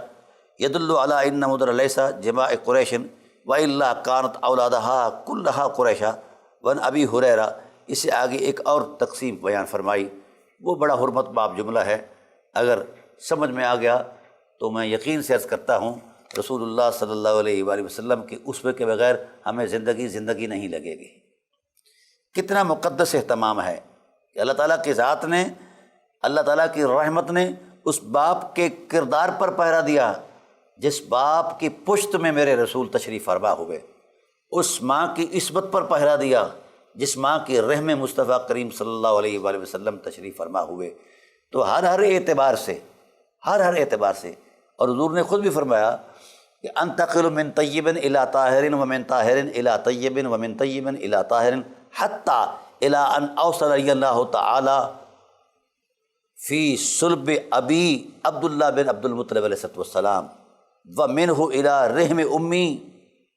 یدل علی ان مدر لیس جماع قریش والا کانت اولادها کلها قریشہ ون ابی ہریرہ۔ اس سے آگے ایک اور تقسیم بیان فرمائی، وہ بڑا حرمت باب جملہ ہے، اگر سمجھ میں آ گیا تو میں یقین سے عرض کرتا ہوں رسول اللہ صلی اللہ علیہ وآلہ وسلم کے اسوے کے بغیر ہمیں زندگی نہیں لگے گی۔ کتنا مقدس اہتمام ہے کہ اللہ تعالیٰ کی ذات نے، اللہ تعالیٰ کی رحمت نے اس باپ کے کردار پر پہرا دیا جس باپ کی پشت میں میرے رسول تشریف فرما ہوئے، اس ماں کی عصمت پر پہرا دیا جس ماں کی رحم مصطفیٰ کریم صلی اللہ علیہ وآلہ وسلم تشریف فرما ہوئے۔ تو ہر اعتبار سے، ہر اعتبار سے، اور حضور نے خود بھی فرمایا کہ انتقل من طیب الی طاہر ومن طاہر الی طیب ومن طیب الی طاہر حتی الی ان اوصل اللہ تعالی فی صلب ابی عبداللہ بن عبد المطلب علیہ السلام ومنہ الی رحم امی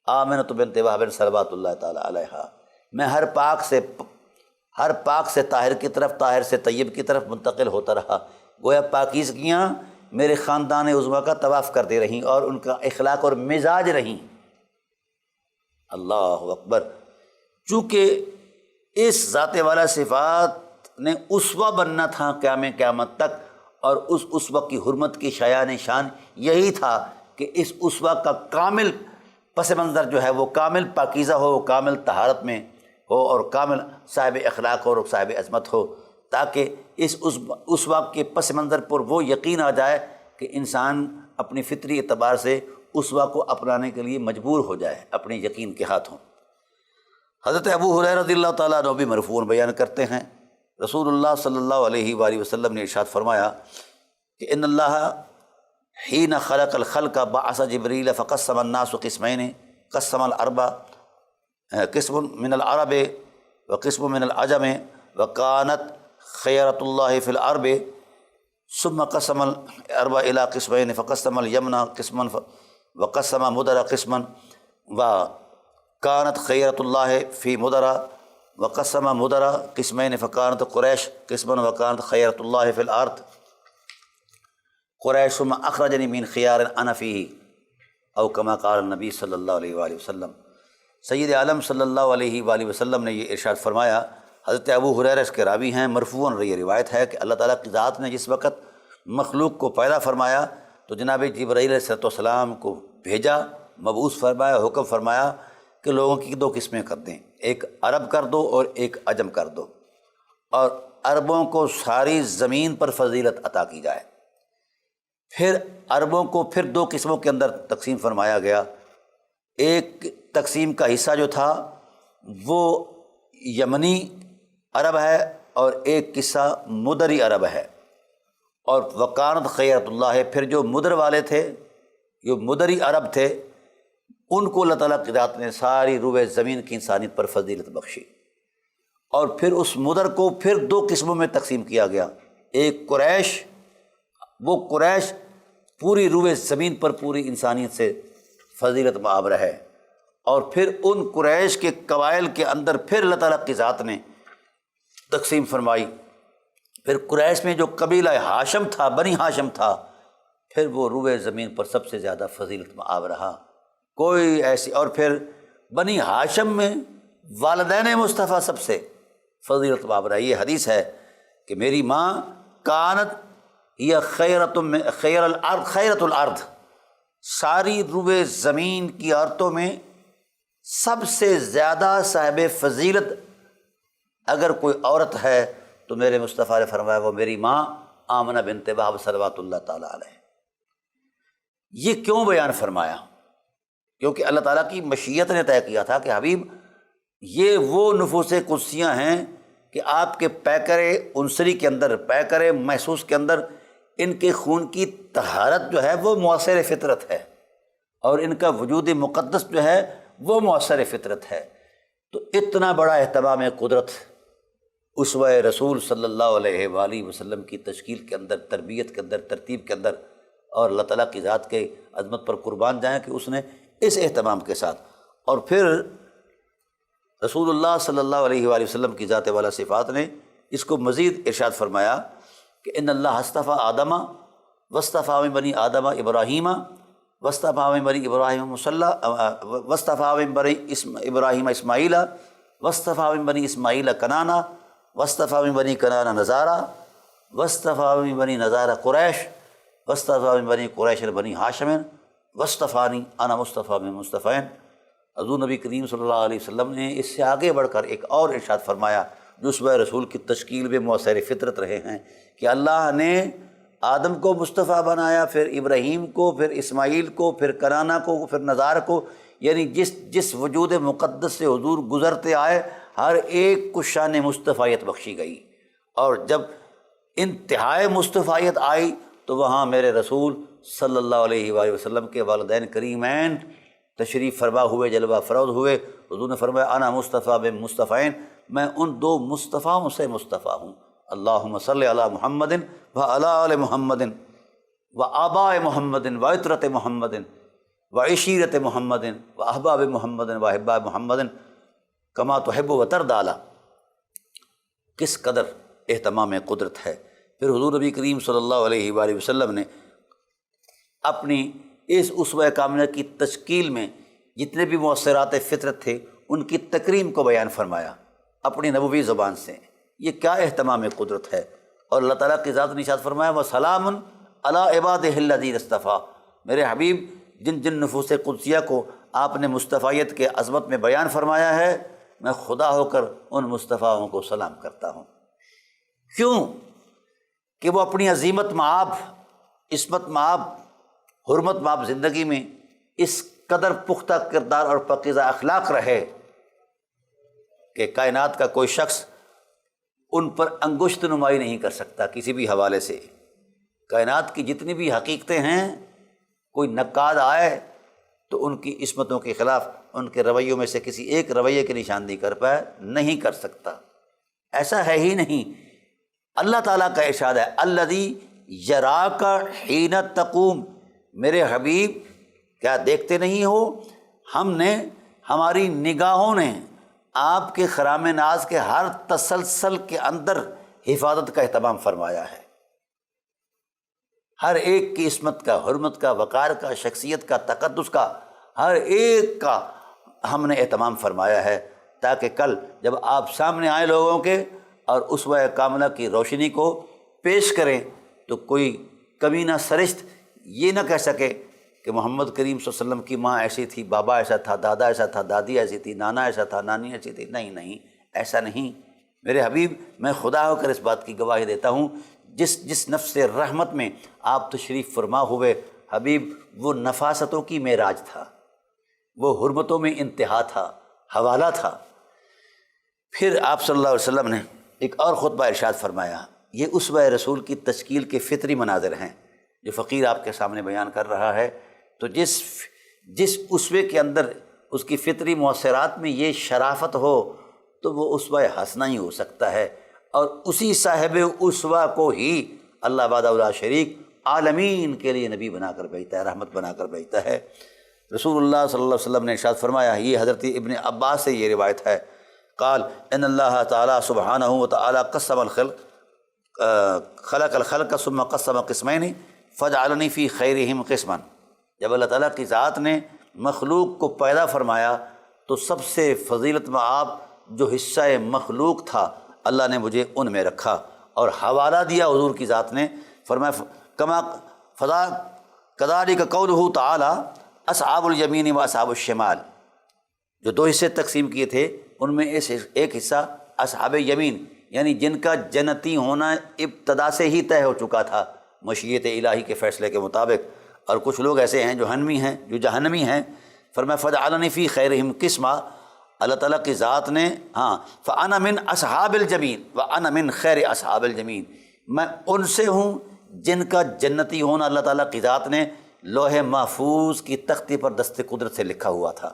آمنۃ بنت وہب صلوات اللہ تعالی علیہا۔ میں ہر پاک سے طاہر کی طرف، طاہر سے طیب کی طرف منتقل ہوتا رہا، گویا پاکیزگیاں میرے خاندان عظمیٰ کا طواف کرتے رہیں اور ان کا اخلاق اور مزاج رہیں۔ اللہ اکبر! چونکہ اس ذات والا صفات نے اسوہ بننا تھا قیامت تک، اور اس اسوہ کی حرمت کی شایان شان یہی تھا کہ اس اسوہ کا کامل پس منظر جو ہے وہ کامل پاکیزہ ہو، وہ کامل طہارت میں ہو، اور کامل صاحب اخلاق ہو اور صاحب عظمت ہو، تاکہ اس اسوہ کے پس منظر پر وہ یقین آ جائے کہ انسان اپنی فطری اعتبار سے اسوہ کو اپنانے کے لیے مجبور ہو جائے اپنے یقین کے ہاتھوں۔ حضرت ابو ہریرہ رضی اللہ تعالیٰ عنہ بھی مرفوعاً بیان کرتے ہیں، رسول اللہ صلی اللہ علیہ وآلہ وسلم نے ارشاد فرمایا کہ ان اللہ حین خلق الخلق بعث جبریل فقسم الناس قسمین، قسم الاربع، قسم من العرب وقسم من العجم وکانت خیرۃ اللہ فی العرب ثم قسم الاربع الی قسمین فقسم الیمن قسما وقسم مدر قسما وکانت خیرۃ اللہ فی مدر وقسم مدر قسمین فکانت قریش قسما وکانت خیرۃ اللہ فی الارض قریش ثم اخرجنی من خیار انا فیہ او کما قال النبی صلی اللہ علیہ وآلہ وسلم۔ سید عالم صلی اللہ علیہ وآلہ وسلم نے یہ ارشاد فرمایا، حضرت ابو ہریرہ اس کے راوی ہیں، مرفوعاً یہ روایت ہے کہ اللہ تعالیٰ کی ذات نے جس وقت مخلوق کو پیدا فرمایا تو جناب جبرائیل علیہ السلام کو بھیجا، مبعوث فرمایا، حکم فرمایا کہ لوگوں کی دو قسمیں کر دیں، ایک عرب کر دو اور ایک عجم کر دو، اور عربوں کو ساری زمین پر فضیلت عطا کی جائے۔ پھر عربوں کو پھر دو قسموں کے اندر تقسیم فرمایا گیا، ایک تقسیم کا حصہ جو تھا وہ یمنی عرب ہے اور ایک قصہ مدری عرب ہے، اور وکانت خیرۃ اللہ، پھر جو مدر والے تھے، جو مدری عرب تھے، ان کو اللہ تعالیٰ کی ذات نے ساری روئے زمین کی انسانیت پر فضیلت بخشی، اور پھر اس مدر کو پھر دو قسموں میں تقسیم کیا گیا، ایک قریش، وہ قریش پوری روئے زمین پر پوری انسانیت سے فضیلت مآب رہے، اور پھر ان قریش کے قبائل کے اندر پھر اللہ تعالیٰ کی ذات نے تقسیم فرمائی، پھر قریش میں جو قبیلہ ہاشم تھا، بنی ہاشم تھا، پھر وہ روئے زمین پر سب سے زیادہ فضیلت مآب رہا، کوئی ایسی، اور پھر بنی ہاشم میں والدین مصطفیٰ سب سے فضیلت مآب رہا۔ یہ حدیث ہے کہ میری ماں کانت یہ خیرت الارض، ساری روئے زمین کی عورتوں میں سب سے زیادہ صاحب فضیلت اگر کوئی عورت ہے تو میرے مصطفیٰ نے فرمایا وہ میری ماں آمنہ بنت وہب صلوات اللہ تعالیٰ علیہ۔ یہ کیوں بیان فرمایا؟ کیونکہ اللہ تعالیٰ کی مشیت نے طے کیا تھا کہ حبیب یہ وہ نفوس قدسیاں ہیں کہ آپ کے پیکر عنصری کے اندر، پیکر محسوس کے اندر ان کے خون کی طہارت جو ہے وہ مؤثر فطرت ہے، اور ان کا وجود مقدس جو ہے وہ مؤثر فطرت ہے۔ تو اتنا بڑا اہتمام قدرت اسوہ رسول صلی اللہ علیہ وآلہ وسلم کی تشکیل کے اندر، تربیت کے اندر، ترتیب کے اندر، اور اللہ تعالیٰ کی ذات کے عظمت پر قربان جائیں کہ اس نے اس اہتمام کے ساتھ، اور پھر رسول اللہ صلی اللہ علیہ وآلہ وسلم کی ذات والا صفات نے اس کو مزید ارشاد فرمایا کہ ان اللہ اصطفیٰ آدم واصطفیٰ من بنی آدم ابراہیم واصطفیٰ من بنی ابراہیم واصطفیٰ من بنی ابراہیم اسماعیل واصطفیٰ من بنی اسماعیل کنانہ واصطفیٰ من بنی کنانہ نزارہ واصطفیٰ من بنی نزارہ قریش واصطفیٰ من بنی قریش بنی ہاشم واصطفانی انا مصطفیٰ من مصطفین۔ حضور نبی کریم صلی اللہ علیہ وسلم نے اس سے آگے بڑھ کر ایک اور ارشاد فرمایا جو اسوہ رسول کی تشکیل میں مؤثر فطرت رہے ہیں کہ اللہ نے آدم کو مصطفیٰ بنایا، پھر ابراہیم کو، پھر اسماعیل کو، پھر کنانہ کو، پھر نزار کو، یعنی جس وجود مقدس سے حضور گزرتے آئے ہر ایک کو شان مصطفیت بخشی گئی، اور جب انتہائی مصطفیت آئی تو وہاں میرے رسول صلی اللہ علیہ وآلہ وسلم کے والدین کریمین تشریف فرما ہوئے، جلوہ افروز ہوئے۔ حضور نے فرمایا انا مصطفیٰ بن مصطفین، میں ان دو مصطفیٰؤں سے مصطفیٰ ہوں۔ اللہم صلی علی محمد و علی آل محمد و آباء محمد و عطرت محمد و عشیرت محمد و احباب محمد و احباب محمد کما تحب و ترضی۔ کس قدر اہتمام قدرت ہے۔ پھر حضور نبی کریم صلی اللہ علیہ وآلہ وسلم نے اپنی اس اسوہ کاملہ کی تشکیل میں جتنے بھی مؤثرات فطرت تھے ان کی تکریم کو بیان فرمایا اپنی نبوی زبان سے۔ یہ کیا اہتمام قدرت ہے، اور اللہ تعالیٰ کی ذات نے ارشاد فرمایا وَسَلَامٌ عَلَىٰ عِبَادِهِ الَّذِينَ اصْطَفَىٰ، میرے حبیب جن جن نفوس قدسیہ کو آپ نے مصطفیت کے عظمت میں بیان فرمایا ہے، میں خدا ہو کر ان مصطفیٰؤں کو سلام کرتا ہوں۔ کیوں کہ وہ اپنی عظیمت مآب، عصمت مآب، حرمت مآب زندگی میں اس قدر پختہ کردار اور پاکیزہ اخلاق رہے کہ کائنات کا کوئی شخص ان پر انگشت نمائی نہیں کر سکتا کسی بھی حوالے سے۔ کائنات کی جتنی بھی حقیقتیں ہیں کوئی نقاد آئے تو ان کی عصمتوں کے خلاف ان کے رویوں میں سے کسی ایک رویے کی نشاندہی کر پائے، نہیں کر سکتا، ایسا ہے ہی نہیں۔ اللہ تعالیٰ کا ارشاد ہے الذی یراک حین تقوم، میرے حبیب کیا دیکھتے نہیں ہو، ہم نے، ہماری نگاہوں نے آپ کے خرام ناز کے ہر تسلسل کے اندر حفاظت کا اہتمام فرمایا ہے، ہر ایک کی عصمت کا، حرمت کا، وقار کا، شخصیت کا، تقدس کا، ہر ایک کا ہم نے اہتمام فرمایا ہے، تاکہ کل جب آپ سامنے آئے لوگوں کے اور اسوہ کاملہ کی روشنی کو پیش کریں تو کوئی کمینہ سرشت یہ نہ کہہ سکے کہ محمد کریم صلی اللہ علیہ وسلم کی ماں ایسی تھی، بابا ایسا تھا، دادا ایسا تھا، دادی ایسی تھی، نانا ایسا تھا، نانی ایسی تھی۔ نہیں، ایسا نہیں میرے حبیب، میں خدا ہو کر اس بات کی گواہی دیتا ہوں، جس نفس رحمت میں آپ تشریف فرما ہوئے حبیب، وہ نفاستوں کی معراج تھا، وہ حرمتوں میں انتہا تھا، حوالہ تھا۔ پھر آپ صلی اللہ علیہ وسلم نے ایک اور خطبہ ارشاد فرمایا، یہ اسوہ رسول کی تشکیل کے فطری مناظر ہیں جو فقیر آپ کے سامنے بیان کر رہا ہے۔ تو جس اسوے کے اندر اس کی فطری مؤثرات میں یہ شرافت ہو تو وہ اسوہ حسنہ ہی ہو سکتا ہے، اور اسی صاحب اسوہ کو ہی اللہ وحدہ لا شریک عالمین کے لیے نبی بنا کر بھیجتا ہے، رحمت بنا کر بھیجتا ہے۔ رسول اللہ صلی اللہ علیہ وسلم نے ارشاد فرمایا، یہ حضرت ابن عباس سے یہ روایت ہے، قال ان اللہ تعالیٰ سبحانہ وتعالی قسم الخلق خلق الخلق ثم قسم قسمین فجعلنی فی خیرہم قسما۔ جب اللہ تعالیٰ کی ذات نے مخلوق کو پیدا فرمایا تو سب سے فضیلت مآب جو حصہ مخلوق تھا اللہ نے مجھے ان میں رکھا، اور حوالہ دیا حضور کی ذات نے، فرمایا کما فضا کذالک قولہ تعالی اصحاب الیمین و اصحاب الشمال، جو دو حصے تقسیم کیے تھے ان میں ایک حصہ اصحاب یمین، یعنی جن کا جنتی ہونا ابتدا سے ہی طے ہو چکا تھا مشیت الہی کے فیصلے کے مطابق، اور کچھ لوگ ایسے ہیں جو جہنمی ہیں، فرمایا فجعلنی فی خیرہم قسما، اللہ تعالیٰ کی ذات نے فانا من اصحاب الجمین وانا من خیر اصحاب الجمین، میں ان سے ہوں جن کا جنتی ہونا اللہ تعالیٰ کی ذات نے لوح محفوظ کی تختی پر دست قدرت سے لکھا ہوا تھا،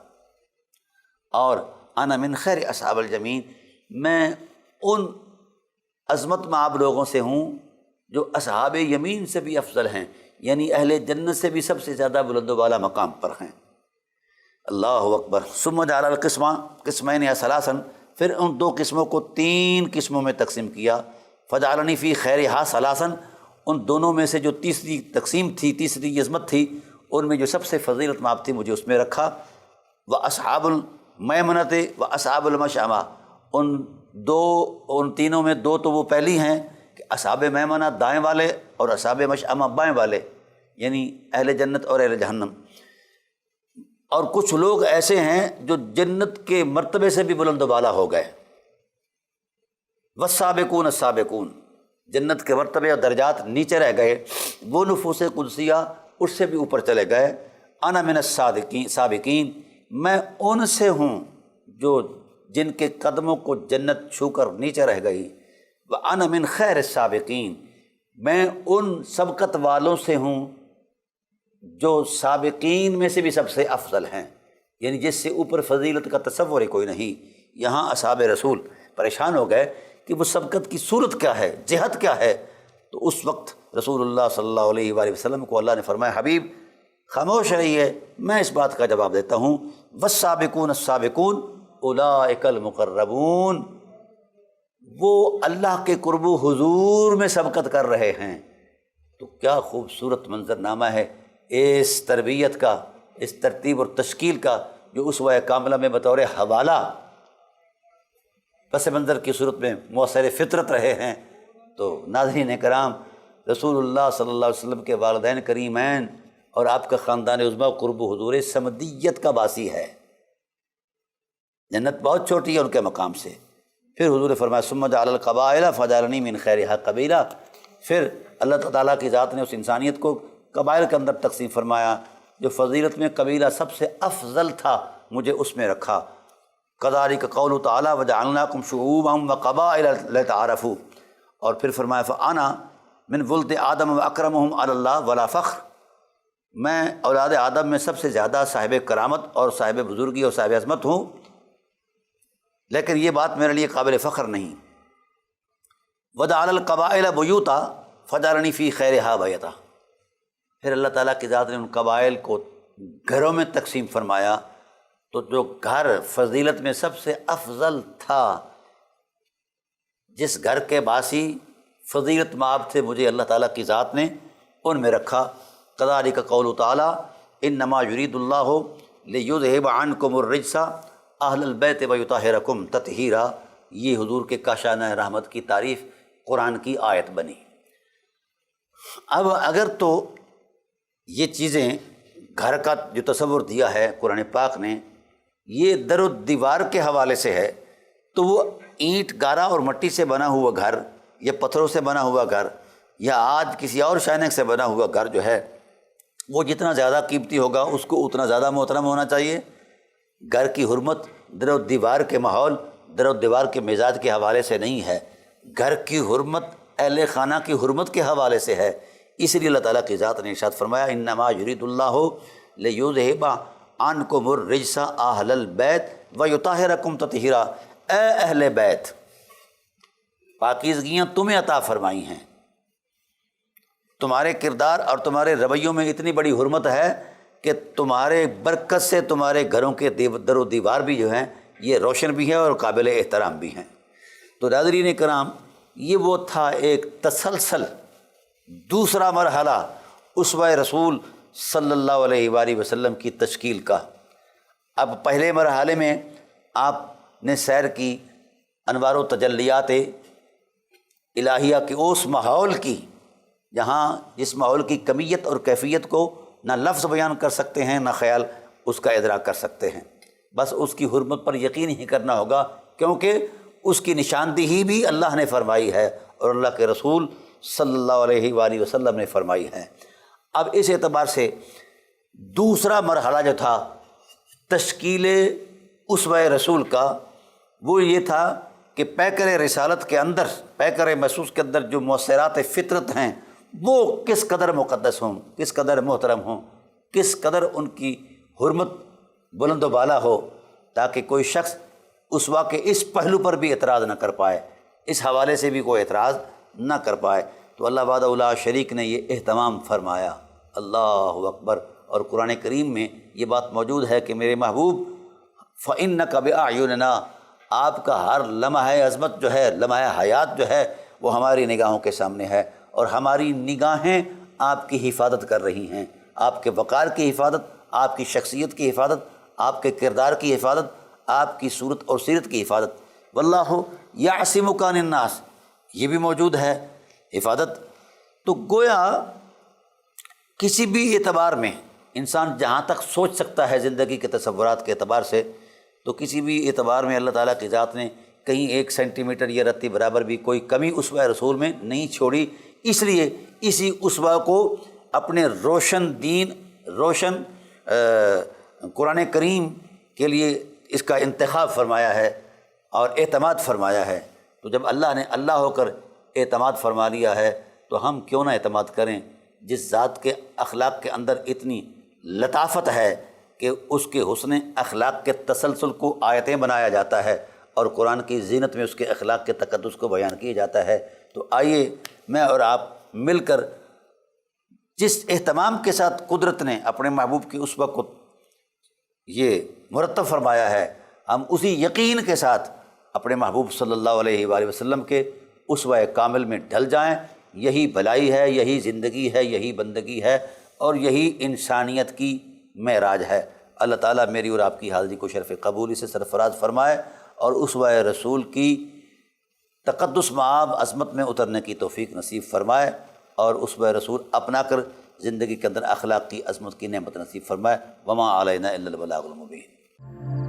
اور انا من خیر اصحاب الجمین، میں ان عظمت مآب لوگوں سے ہوں جو اصحاب یمین سے بھی افضل ہیں، یعنی اہل جنت سے بھی سب سے زیادہ بلند و بالا مقام پر ہیں۔ اللہ اکبر۔ ثم جعل القسم قسمین یا ثلاثا، پھر ان 2 قسموں کو 3 قسموں میں تقسیم کیا، فجعلنی فی خیرہا ثلاثا، ان دونوں میں سے جو تیسری تقسیم تھی، تیسری عظمت تھی، ان میں جو سب سے فضیلت مآب تھی مجھے اس میں رکھا۔ واصحاب المیمنۃ واصحاب المشأمہ، ان تینوں میں 2 تو وہ پہلی ہیں کہ اصحاب میمنہ دائیں والے اور اصحاب مشأمہ بائیں والے، یعنی اہل جنت اور اہل جہنم۔ اور کچھ لوگ ایسے ہیں جو جنت کے مرتبے سے بھی بلند و بالا ہو گئے، والسابقون السابقون، جنت کے مرتبے اور درجات نیچے رہ گئے، وہ نفوس قدسیہ اس سے بھی اوپر چلے گئے۔ انا من السابقین، میں ان سے ہوں جو جن کے قدموں کو جنت چھو کر نیچے رہ گئی۔ وانا من خیر السابقین، میں ان سبقت والوں سے ہوں جو سابقین میں سے بھی سب سے افضل ہیں، یعنی جس سے اوپر فضیلت کا تصور ہی کوئی نہیں۔ یہاں اصحاب رسول پریشان ہو گئے کہ وہ سبقت کی صورت کیا ہے، جہت کیا ہے، تو اس وقت رسول اللہ صلی اللہ علیہ وآلہ وسلم کو اللہ نے فرمایا حبیب خاموش رہیے، میں اس بات کا جواب دیتا ہوں۔ والسابقون السابقون اولئک المقربون، وہ اللہ کے قرب و حضور میں سبقت کر رہے ہیں۔ تو کیا خوبصورت منظرنامہ ہے اس تربیت کا، اس ترتیب اور تشکیل کا، جو اسوہ کاملہ میں بطور حوالہ پس منظر کی صورت میں مؤثر فطرت رہے ہیں۔ تو ناظرین کرام، رسول اللہ صلی اللہ علیہ وسلم کے والدین کریمین اور آپ کا خاندان عظمیٰ قرب و حضور صمدیت کا باسی ہے، جنت بہت چھوٹی ہے ان کے مقام سے۔ پھر حضور نے فرمایا ثم جعل القبائل فجعلنی من خیرہا قبیلہ، پھر اللہ تعالیٰ کی ذات نے اس انسانیت کو قبائل کے اندر تقسیم فرمایا، جو فضیلت میں قبیلہ سب سے افضل تھا مجھے اس میں رکھا۔ کذالک قول تعالیٰ وجعلناکم شعوبا وقبائل لتعارفوا، اور پھر فرمایا فانا من ولد آدم واکرمہم علی اللہ ولا فخر، میں اولاد آدم میں سب سے زیادہ صاحب کرامت اور صاحب بزرگی اور صاحب عظمت ہوں، لیکن یہ بات میرے لیے قابل فخر نہیں۔ وجعل القبائل بیوتا فجعلنی فی خیرہا بیتا، پھر اللہ تعالیٰ کی ذات نے ان قبائل کو گھروں میں تقسیم فرمایا، تو جو گھر فضیلت میں سب سے افضل تھا، جس گھر کے باسی فضیلت مآب تھے، مجھے اللہ تعالیٰ کی ذات نے ان میں رکھا۔ کذالک قول تعالیٰ انما یرید اللہ لیذہب عنکم الرجس اہل البیت ویطہرکم تطہیرا، یہ حضور کے کاشانہ رحمت کی تعریف قرآن کی آیت بنی۔ اب اگر تو یہ چیزیں گھر کا جو تصور دیا ہے قرآن پاک نے، یہ در و دیوار کے حوالے سے ہے، تو وہ اینٹ گارا اور مٹی سے بنا ہوا گھر یا پتھروں سے بنا ہوا گھر یا آج کسی اور شائنک سے بنا ہوا گھر جو ہے، وہ جتنا زیادہ قیمتی ہوگا اس کو اتنا زیادہ محترم ہونا چاہیے۔ گھر کی حرمت در و دیوار کے ماحول، در و دیوار کے مزاج کے حوالے سے نہیں ہے، گھر کی حرمت اہل خانہ کی حرمت کے حوالے سے ہے۔ اس لیے اللہ تعالیٰ کی ذات نے ارشاد فرمایا انما یرید اللہ لیذہب عنکم الرجس اہل البیت ویطہرکم تطہیرا، اے اہل بیت، پاکیزگیاں تمہیں عطا فرمائی ہیں، تمہارے کردار اور تمہارے رویوں میں اتنی بڑی حرمت ہے کہ تمہارے برکت سے تمہارے گھروں کے در و دیوار بھی جو ہیں یہ روشن بھی ہیں اور قابل احترام بھی ہیں۔ تو ناظرین کرام، یہ وہ تھا ایک تسلسل دوسرا مرحلہ اسوہ رسول صلی اللہ علیہ وآلہ وسلم کی تشکیل کا۔ اب پہلے مرحلے میں آپ نے سیر کی انوار و تجلیات الہیہ کے اس ماحول کی، جہاں جس ماحول کی کمیت اور کیفیت کو نہ لفظ بیان کر سکتے ہیں نہ خیال اس کا ادراک کر سکتے ہیں، بس اس کی حرمت پر یقین ہی کرنا ہوگا، کیونکہ اس کی نشاندہی بھی اللہ نے فرمائی ہے اور اللہ کے رسول صلی اللہ علیہ وآلہ وسلم نے فرمائی ہے۔ اب اس اعتبار سے دوسرا مرحلہ جو تھا تشکیل اسوہ رسول کا، وہ یہ تھا کہ پیکر رسالت کے اندر، پیکر محسوس کے اندر جو مؤثرات فطرت ہیں وہ کس قدر مقدس ہوں، کس قدر محترم ہوں، کس قدر ان کی حرمت بلند و بالا ہو، تاکہ کوئی شخص اسوہ کے اس پہلو پر بھی اعتراض نہ کر پائے، اس حوالے سے بھی کوئی اعتراض نہ کر پائے۔ تو اللہ وحدہ لا شریک نے یہ اہتمام فرمایا، اللہ اکبر۔ اور قرآن کریم میں یہ بات موجود ہے کہ میرے محبوب فَإِنَّكَ بِأَعْيُنِنَا، آپ کا ہر لمحہ عظمت جو ہے، لمحہ حیات جو ہے، وہ ہماری نگاہوں کے سامنے ہے، اور ہماری نگاہیں آپ کی حفاظت کر رہی ہیں، آپ کے وقار کی حفاظت، آپ کی شخصیت کی حفاظت، آپ کے کردار کی حفاظت، آپ کی صورت اور سیرت کی حفاظت۔ واللہ یعصمک من الناس، یہ بھی موجود ہے حفاظت۔ تو گویا کسی بھی اعتبار میں انسان جہاں تک سوچ سکتا ہے زندگی کے تصورات کے اعتبار سے، تو کسی بھی اعتبار میں اللہ تعالیٰ کی ذات نے کہیں 1 سینٹی میٹر یا رتی برابر بھی کوئی کمی اسوہ رسول میں نہیں چھوڑی۔ اس لیے اسی اسوہ کو اپنے روشن دین، روشن قرآن کریم کے لیے اس کا انتخاب فرمایا ہے اور اعتماد فرمایا ہے۔ تو جب اللہ نے اللہ ہو کر اعتماد فرما لیا ہے تو ہم کیوں نہ اعتماد کریں جس ذات کے اخلاق کے اندر اتنی لطافت ہے کہ اس کے حسن اخلاق کے تسلسل کو آیتیں بنایا جاتا ہے اور قرآن کی زینت میں اس کے اخلاق کے تقدس کو بیان کیا جاتا ہے۔ تو آئیے میں اور آپ مل کر جس اہتمام کے ساتھ قدرت نے اپنے محبوب کی اسوہ کو یہ مرتب فرمایا ہے، ہم اسی یقین کے ساتھ اپنے محبوب صلی اللہ علیہ وآلہ وسلم کے اسوہ کامل میں ڈھل جائیں۔ یہی بھلائی ہے، یہی زندگی ہے، یہی بندگی ہے، اور یہی انسانیت کی معراج ہے۔ اللہ تعالیٰ میری اور آپ کی حاضری کو شرف قبولی سے سرفراز فرمائے اور اسوہ رسول کی تقدس مآب عظمت میں اترنے کی توفیق نصیب فرمائے، اور اسوہ رسول اپنا کر زندگی کے اندر اخلاق کی عظمت کی نعمت نصیب فرمائے۔ وما علینا الا البلاغ المبین۔